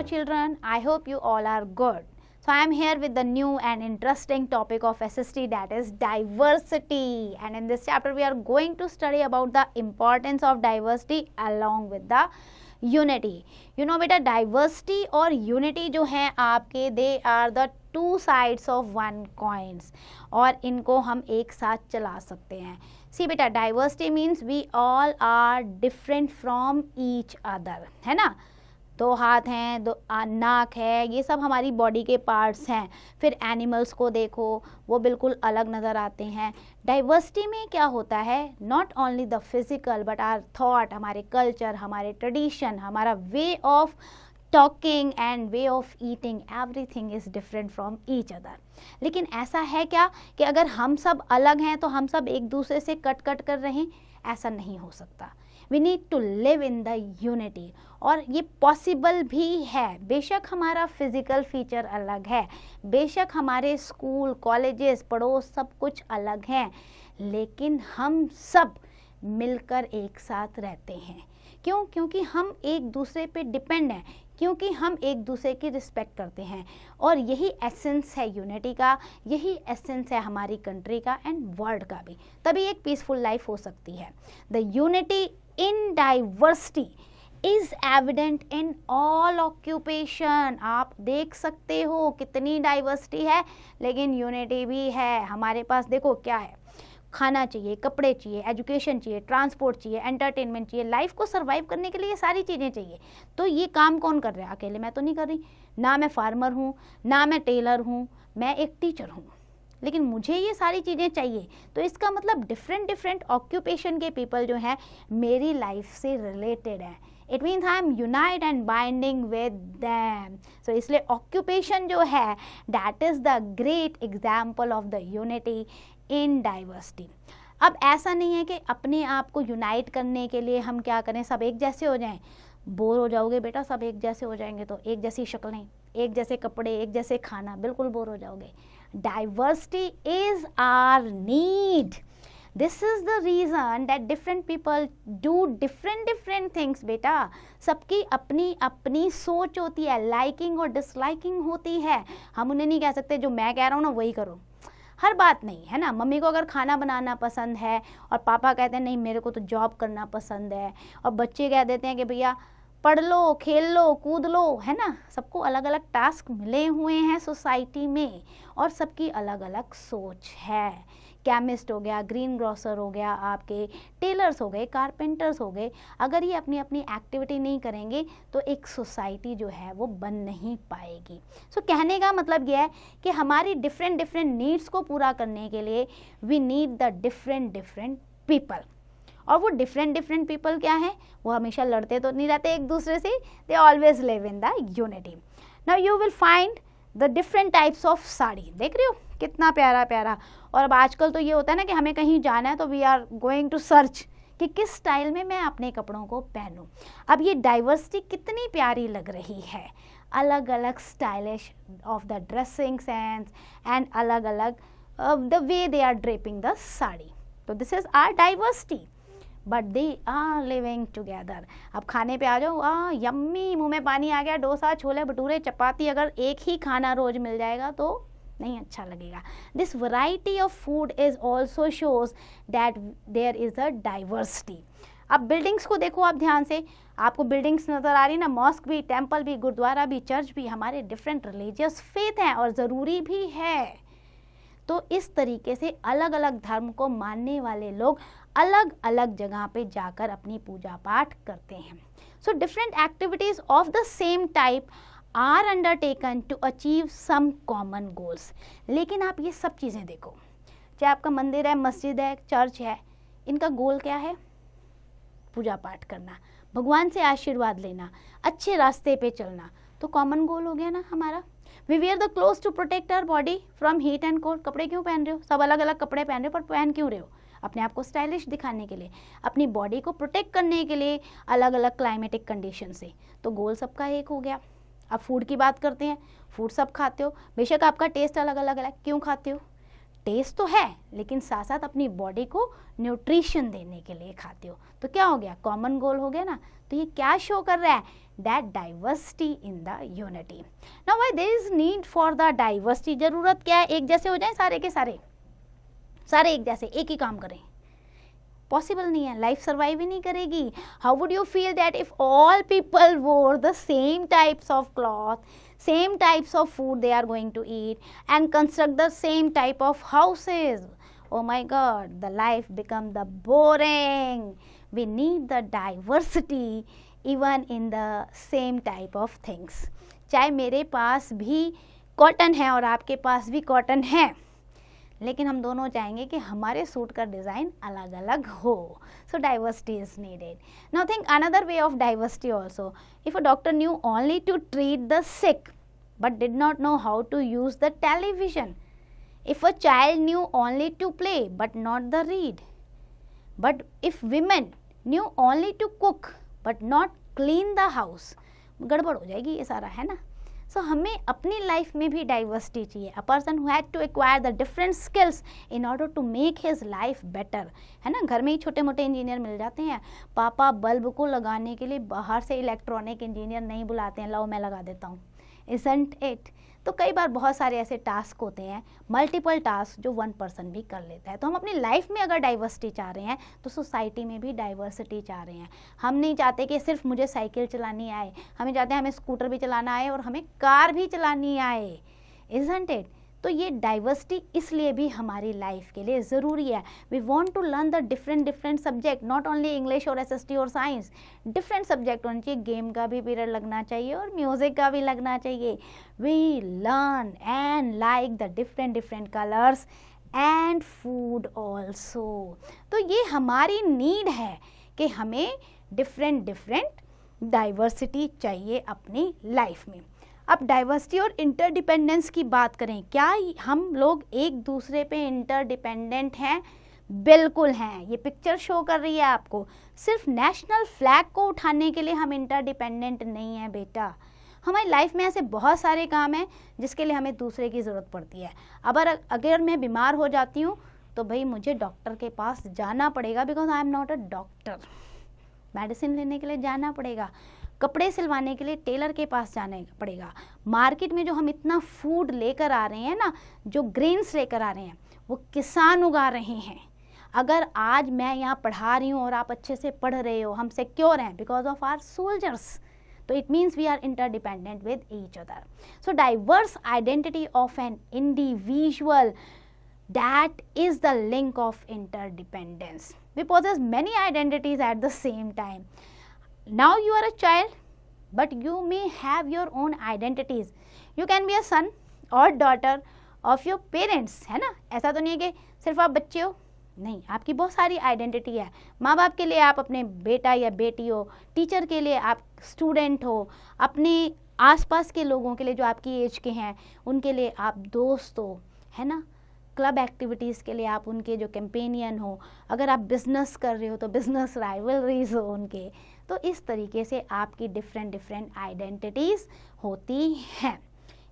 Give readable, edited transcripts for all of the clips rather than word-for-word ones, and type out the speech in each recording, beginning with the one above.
children, I hope you all are good. So I am here with the new and interesting topic of SST, that is diversity, and in this chapter we are going to study about the importance of diversity along with the unity. You know बेटा, diversity और unity जो हैं आपके, they are the two sides of one coins, और इनको हम एक साथ चला सकते हैं. सी बेटा, diversity means we all are different from each other, है ना. दो हाथ हैं, दो नाक है, ये सब हमारी बॉडी के पार्ट्स हैं. फिर एनिमल्स को देखो, वो बिल्कुल अलग नज़र आते हैं. डाइवर्सिटी में क्या होता है, not only the physical but our thought, हमारे कल्चर, हमारे ट्रेडिशन, हमारा way of talking and way of eating, everything is different from each other. लेकिन ऐसा है क्या कि अगर हम सब अलग हैं तो हम सब एक दूसरे से कट कर रहें? ऐसा नहीं हो सकता. We need to live in the unity, और ये पॉसिबल भी है. बेशक हमारा फिजिकल फीचर अलग है, बेशक हमारे स्कूल, कॉलेजेस, पड़ोस सब कुछ अलग हैं, लेकिन हम सब मिलकर एक साथ रहते हैं. क्यों? क्योंकि हम एक दूसरे पे डिपेंड हैं, क्योंकि हम एक दूसरे की रिस्पेक्ट करते हैं. और यही एसेंस है यूनिटी का, यही एसेंस है हमारी कंट्री का एंड वर्ल्ड का भी. तभी एक पीसफुल लाइफ हो सकती है. The unity in diversity is evident in all occupation. आप देख सकते हो कितनी डाइवर्सिटी है, लेकिन यूनिटी भी है. हमारे पास देखो क्या है, खाना चाहिए, कपड़े चाहिए, एजुकेशन चाहिए, ट्रांसपोर्ट चाहिए, एंटरटेनमेंट चाहिए. लाइफ को सर्वाइव करने के लिए ये सारी चीज़ें चाहिए. तो ये काम कौन कर रहा है? अकेले मैं तो नहीं कर रही. ना मैं फार्मर हूँ, ना मैं टेलर हूँ, मैं एक टीचर हूँ, लेकिन मुझे ये सारी चीज़ें चाहिए. तो इसका मतलब डिफरेंट ऑक्यूपेशन के पीपल जो हैं मेरी लाइफ से रिलेटेड हैं. It means I am unite and binding with them. So इसलिए ऑक्यूपेशन जो है that is the great example of the unity in diversity. अब ऐसा नहीं है कि अपने आप को यूनाइट करने के लिए हम क्या करें, सब एक जैसे हो जाएं. बोर हो जाओगे बेटा, सब एक जैसे हो जाएंगे तो एक जैसी शक्लें, एक जैसे कपड़े, एक जैसे खाना, बिल्कुल बोर हो जाओगे. Diversity is our need. This is the reason that different people do different things. बेटा, सबकी अपनी अपनी सोच होती है, लाइकिंग और डिसलाइकिंग होती है. हम उन्हें नहीं कह सकते जो मैं कह रहा हूँ ना वही करो, हर बात नहीं, है ना. मम्मी को अगर खाना बनाना पसंद है और पापा कहते हैं नहीं मेरे को तो जॉब करना पसंद है, और बच्चे कह देते हैं कि भैया पढ़ लो, खेल लो, कूद लो, है ना. सबको अलग अलग टास्क मिले हुए हैं सोसाइटी में, और सबकी अलग अलग सोच है. केमिस्ट हो गया, ग्रीन ग्रोसर हो गया, आपके टेलर्स हो गए, कारपेंटर्स हो गए. अगर ये अपनी अपनी एक्टिविटी नहीं करेंगे तो एक सोसाइटी जो है वो बन नहीं पाएगी. सो कहने का मतलब यह है कि हमारी डिफरेंट नीड्स को पूरा करने के लिए we need the different people. और वो डिफरेंट पीपल क्या है, वो हमेशा लड़ते तो नहीं रहते एक दूसरे से, they always live in the unity. Now you will find the different types of sari. देख रहे हो कितना प्यारा प्यारा. और अब आजकल तो ये होता है ना कि हमें कहीं जाना है तो we are going to search कि किस स्टाइल में मैं अपने कपड़ों को पहनूं. अब ये डाइवर्सिटी कितनी प्यारी लग रही है, अलग अलग stylish of the dressing sense and अलग अलग the way they are draping the sari. तो this is our diversity, but they are living together. अब खाने पे आ जाओ, यम्मी, मुंह में पानी आ गया. डोसा, छोले भटूरे, चपाती, अगर एक ही खाना रोज मिल जाएगा तो नहीं अच्छा लगेगा. This variety of food is also shows that there is a diversity. अब बिल्डिंग्स को देखो आप ध्यान से, आपको बिल्डिंग्स नज़र आ रही ना, मॉस्क भी, टेम्पल भी, गुरुद्वारा भी, चर्च भी, हमारे डिफरेंट रिलीजियस फेथ हैं और ज़रूरी भी है. तो इस तरीके से अलग अलग धर्म को मानने वाले लोग अलग अलग जगह पे जाकर अपनी पूजा पाठ करते हैं. So different activities of the same type are undertaken to achieve some common goals. लेकिन आप ये सब चीज़ें देखो, चाहे आपका मंदिर है, मस्जिद है, चर्च है, इनका गोल क्या है? पूजा पाठ करना, भगवान से आशीर्वाद लेना, अच्छे रास्ते पे चलना. तो कॉमन गोल हो गया ना हमारा. We wear the cloth to protect our body from heat and cold. कपड़े क्यों पहन रहे हो? सब अलग अलग कपड़े पहन रहे हो, पर पहन क्यों रहे हो? अपने आप को स्टाइलिश दिखाने के लिए, अपनी बॉडी को प्रोटेक्ट करने के लिए अलग अलग क्लाइमेटिक कंडीशन से. तो गोल सबका एक हो गया. अब फूड की बात करते हैं. फूड सब खाते हो, बेशक आपका टेस्ट अलग अलग है, क्यों खाते हो? टेस्ट तो है लेकिन साथ साथ अपनी बॉडी को न्यूट्रिशन देने के लिए खाते हो, तो क्या हो गया, कॉमन गोल हो गया ना। तो ये क्या शो कर रहा है, that diversity in the unity. Now why there is need for the diversity, जरूरत क्या है, एक जैसे हो जाए सारे के सारे एक जैसे एक ही काम करें, पॉसिबल नहीं है, लाइफ सर्वाइव ही नहीं करेगी। How would you feel that if all people वोर the same types of cloth, same types of food they are going to eat and construct the same type of houses? Oh my god, the life become the boring. We need the diversity even in the same type of things. चाहे मेरे पास भी cotton है और आपके पास भी cotton है, लेकिन हम दोनों चाहेंगे कि हमारे सूट का डिज़ाइन अलग अलग हो. So diversity is needed. Now think another way of diversity also. If a doctor knew only to treat the sick but did not know how to use the television, if a child knew only to play but not the read, but if women knew only to cook but not clean the house, गड़बड़ हो जाएगी ये सारा, है ना. सो हमें अपनी life में भी डाइवर्सिटी चाहिए. A person who had to acquire the different skills in order to make his life better, है ना. घर में ही छोटे मोटे इंजीनियर मिल जाते हैं, पापा बल्ब को लगाने के लिए बाहर से इलेक्ट्रॉनिक इंजीनियर नहीं बुलाते हैं, लाओ मैं लगा देता हूँ, इजंट इट. तो कई बार बहुत सारे ऐसे टास्क होते हैं, मल्टीपल टास्क जो वन पर्सन भी कर लेता है. तो हम अपनी लाइफ में अगर डाइवर्सिटी चाह रहे हैं तो सोसाइटी में भी डाइवर्सिटी चाह रहे हैं. हम नहीं चाहते कि सिर्फ मुझे साइकिल चलानी आए, हमें चाहते हैं हमें स्कूटर भी चलाना आए और हमें कार भी चलानी आए, इजंट इट. तो ये डाइवर्सिटी इसलिए भी हमारी लाइफ के लिए ज़रूरी है. We want to learn the different subject, not only English और SST और साइंस. डिफरेंट सब्जेक्ट होने चाहिए, गेम का भी पीरियड लगना चाहिए और म्यूज़िक का भी लगना चाहिए. We learn and like the different colours and food also. तो ये हमारी नीड है कि हमें डिफरेंट डाइवर्सिटी चाहिए अपनी लाइफ में. अब डाइवर्सिटी और इंटरडिपेंडेंस की बात करें, क्या हम लोग एक दूसरे पे इंटरडिपेंडेंट हैं? बिल्कुल हैं. ये पिक्चर शो कर रही है आपको. सिर्फ नेशनल फ्लैग को उठाने के लिए हम इंटरडिपेंडेंट नहीं हैं बेटा. हमारी लाइफ में ऐसे बहुत सारे काम हैं जिसके लिए हमें दूसरे की ज़रूरत पड़ती है. अगर मैं बीमार हो जाती हूँ तो भाई मुझे डॉक्टर के पास जाना पड़ेगा, because I am not a doctor. Medicine लेने के लिए जाना पड़ेगा, कपड़े सिलवाने के लिए टेलर के पास जाना पड़ेगा. मार्केट में जो हम इतना फूड लेकर आ रहे हैं ना, जो ग्रेन्स लेकर आ रहे हैं, वो किसान उगा रहे हैं. अगर आज मैं यहाँ पढ़ा रही हूँ और आप अच्छे से पढ़ रहे हो, हम सिक्योर हैं बिकॉज ऑफ आवर सोल्जर्स. तो it means we are interdependent with each other. So diverse identity of an individual, that is the link of interdependence. We possess many identities at the same time. Now you are a child, but you may have your own identities. You can be a son or daughter of your parents, है ना. ऐसा तो नहीं है कि सिर्फ आप बच्चे हो, नहीं, आपकी बहुत सारी आइडेंटिटी है. माँ बाप के लिए आप अपने बेटा या बेटी हो, टीचर के लिए आप स्टूडेंट हो, अपने आसपास के लोगों के लिए जो आपकी एज के हैं उनके लिए आप दोस्त हो, है ना. क्लब एक्टिविटीज़ के लिए आप उनके जो कैंपेनियन हो, अगर आप बिज़नेस कर रहे हो तो बिज़नेस राइवलरीज हो उनके. तो इस तरीके से आपकी डिफरेंट आइडेंटिटीज़ होती हैं.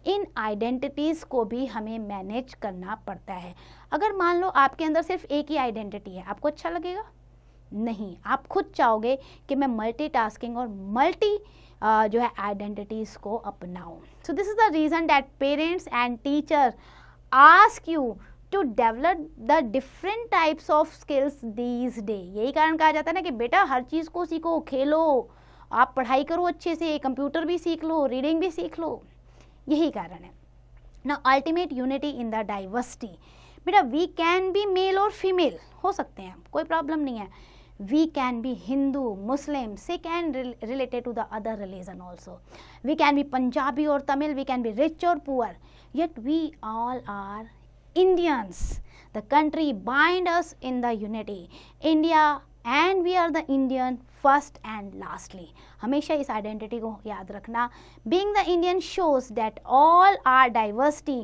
इन आइडेंटिटीज़ को भी हमें मैनेज करना पड़ता है. अगर मान लो आपके अंदर सिर्फ एक ही आइडेंटिटी है, आपको अच्छा लगेगा? नहीं, आप खुद चाहोगे कि मैं मल्टीटास्किंग और जो है आइडेंटिटीज़ को अपनाऊं. So this is the reason that parents and teacher ask you to develop the different types of skills these days. यही कारण कहा जाता है ना कि बेटा हर चीज़ को सीखो, खेलो, आप पढ़ाई करो अच्छे से, कंप्यूटर भी सीख लो, रीडिंग भी सीख लो. यही कारण है. Now ultimate unity in the diversity. बेटा वी कैन बी मेल और फीमेल हो सकते हैं, कोई प्रॉब्लम नहीं है. We can be Hindu, Muslim, Sikh and related to the other religion also. We can be Punjabi और Tamil, we can be rich और poor, yet we all are Indians. The country bind us in the unity. India and we are the Indian first and lastly. हमेशा इस identity को याद रखना. Being the Indian shows that all our diversity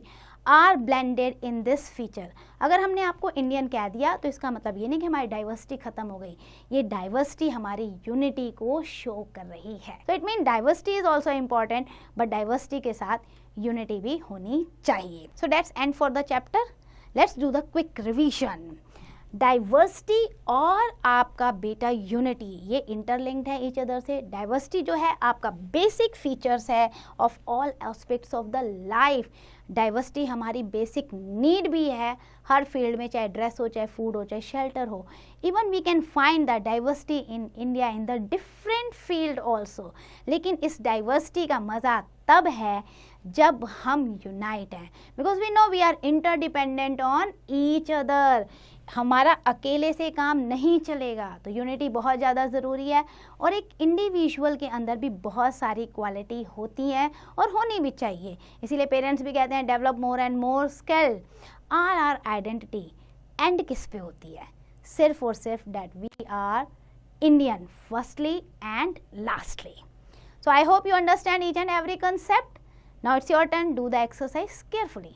are blended in this feature. अगर हमने आपको Indian कह दिया तो इसका मतलब ये नहीं कि हमारी डाइवर्सिटी खत्म हो गई. ये डाइवर्सिटी हमारी यूनिटी को शो कर रही है. तो it mean diversity is also important, but diversity के साथ यूनिटी भी होनी चाहिए. So that's and for the chapter. Let's do the quick revision. Diversity और आपका बेटा यूनिटी ये इंटरलिंक्ड है ईच अदर से. डाइवर्सिटी जो है आपका बेसिक फीचर्स है of all aspects of the life. Diversity हमारी बेसिक नीड भी है हर फील्ड में, चाहे ड्रेस हो, चाहे फूड हो, चाहे शेल्टर हो. Even we can find the diversity in India in the different field also. लेकिन इस डाइवर्सिटी का मज़ा तब है जब हम यूनाइट हैं, because we know we are interdependent on each other. हमारा अकेले से काम नहीं चलेगा, तो यूनिटी बहुत ज़्यादा ज़रूरी है. और एक इंडिविजुअल के अंदर भी बहुत सारी क्वालिटी होती हैं और होनी भी चाहिए. इसीलिए पेरेंट्स भी कहते हैं develop more and more skill. Our identity and किस पे होती है? सिर्फ और सिर्फ that we are Indian firstly and lastly. So I hope you understand each and every concept. Now it's your turn, do the exercise carefully.